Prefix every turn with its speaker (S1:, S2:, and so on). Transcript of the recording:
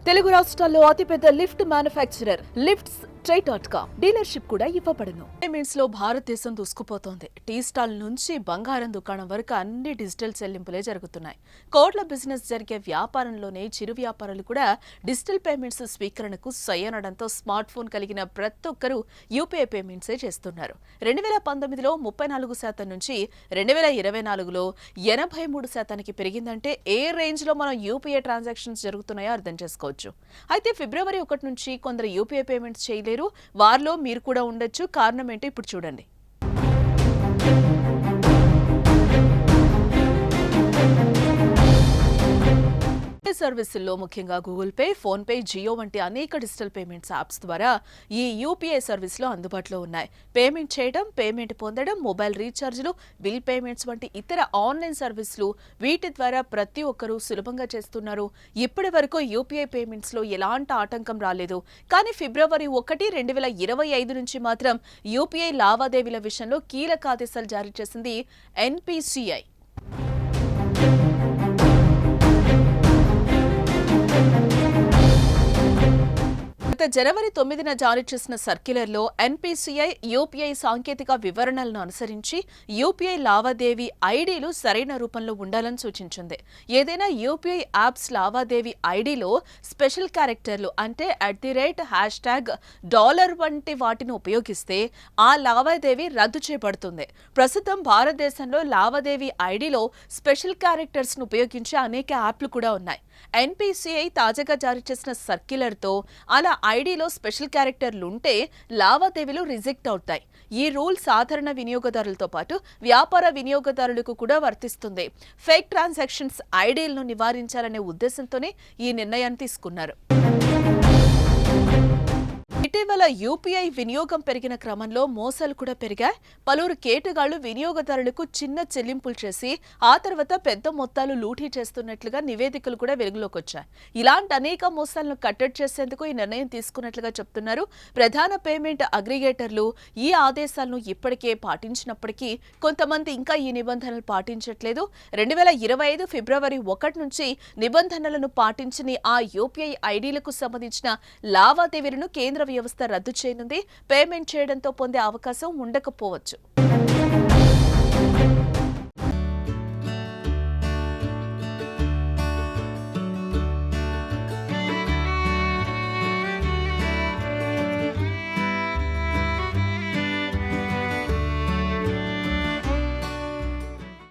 S1: తెలుగు రాష్ట్రాల్లో అతిపెద్ద lift manufacturer lifts ట్రై.com dealership కూడా ఇవ్వబడును. పేమెంట్స్ లో భారతదేశం దూసుకుపోతోంది. టీ స్టాల్ నుంచి బంగారం దుకాణం వరకు అన్ని డిజిటల్ చెల్లింపులే జరుగుతున్నాయి. కోట్ల బిజినెస్ జరిగే వ్యాపారంలోనే చిరు వ్యాపారులు కూడా డిజిటల్ పేమెంట్స్ స్వీకరణకు సయ్యనడంతో స్మార్ట్ ఫోన్ కలిగిన ప్రతి ఒక్కరూ యూపీఐ పేమెంట్సే చేస్తున్నారు. 2019లో 34% నుంచి 2024లో 83% పెరిగిందంటే ఏ రేంజ్ లో మనం యూపీఐ ట్రాన్సాక్షన్స్ జరుగుతున్నాయో అర్థం చేసుకోవచ్చు. అయితే ఫిబ్రవరి 1 నుంచి కొందరు యూపీఐ పేమెంట్స్ చేయలేరు. వారిలో మీరు కూడా ఉండొచ్చు. కారణం ఏంటో ఇప్పుడు చూడండి. సర్వీసుల్లో ముఖ్యంగా Google pay, phone pay, Jio వంటి అనేక డిజిటల్ పేమెంట్స్ యాప్స్ ద్వారా ఈ యూపీఐ సర్వీసులు అందుబాటులో ఉన్నాయి. పేమెంట్ చేయడం, పేమెంట్ పొందడం, మొబైల్ రీఛార్జ్లు, బిల్ పేమెంట్స్ వంటి ఇతర ఆన్లైన్ సర్వీసులు వీటి ద్వారా ప్రతి ఒక్కరూ సులభంగా చేస్తున్నారు. ఇప్పటి వరకు యూపీఐ పేమెంట్స్ లో ఎలాంటి ఆటంకం రాలేదు. కానీ ఫిబ్రవరి 1, 2025 నుంచి మాత్రం యూపీఐ లావాదేవీల విషయంలో కీలక ఆదేశాలు జారీ చేసింది ఎన్పీసీఐ. గత జనవరి 9న జారీ చేసిన సర్క్యులర్లో ఎన్పీసీఐ యూపీఐ సాంకేతిక వివరణలను అనుసరించి యూపీఐ లావాదేవీ ఐడీలు సరైన రూపంలో ఉండాలని సూచించింది. ఏదైనా యూపీఐ యాప్స్ లావాదేవీ ఐడీలో స్పెషల్ క్యారెక్టర్లు అంటే #, వంటి వాటిని ఉపయోగిస్తే ఆ లావాదేవీ రద్దు చేయబడుతుంది. ప్రస్తుతం భారతదేశంలో లావాదేవీ ఐడీలో స్పెషల్ క్యారెక్టర్స్ ను ఉపయోగించే అనేక యాప్లు కూడా ఉన్నాయి. ఎన్పీసీఐ తాజాగా జారీ చేసిన సర్క్యులర్తో అలా ఐడీలో స్పెషల్ క్యారెక్టర్లు ఉంటే లావాదేవీలు రిజెక్ట్ అవుతాయి. ఈ రూల్ సాధారణ వినియోగదారులతో పాటు వ్యాపార వినియోగదారులకు కూడా వర్తిస్తుంది. ఫేక్ ట్రాన్సాక్షన్స్ ఐడీలను నివారించాలనే ఉద్దేశంతోనే ఈ నిర్ణయాన్ని తీసుకున్నారు. ఇటీవల యూపీఐ వినియోగం పెరిగిన క్రమంలో మోసాలు కూడా పెరిగాయి. పలువురు కేటుగాళ్లు వినియోగదారులకు చిన్న చెల్లింపులు చేసి ఆ తర్వాత పెద్ద మొత్తాలు లూటీ చేస్తున్నట్లుగా నివేదికలు కూడా వెలుగులోకి వచ్చాయి. ఇలాంటి అనేక మోసాలను కట్టడి చేసేందుకు ఈ నిర్ణయం తీసుకున్నట్లుగా చెప్తున్నారు. ప్రధాన పేమెంట్ అగ్రిగేటర్లు ఈ ఆదేశాలను ఇప్పటికే పాటించినప్పటికీ కొంతమంది ఇంకా ఈ నిబంధనలు పాటించట్లేదు. 2025 ఫిబ్రవరి 1 నుంచి నిబంధనలను పాటించని ఆ యూపీఐ ఐడీలకు సంబంధించిన లావాదేవీలను కేంద్ర వ్యవస్థ రద్దు చేయనుంది. పేమెంట్ చేయడంతో పొందే అవకాశం ఉండకపోవచ్చు.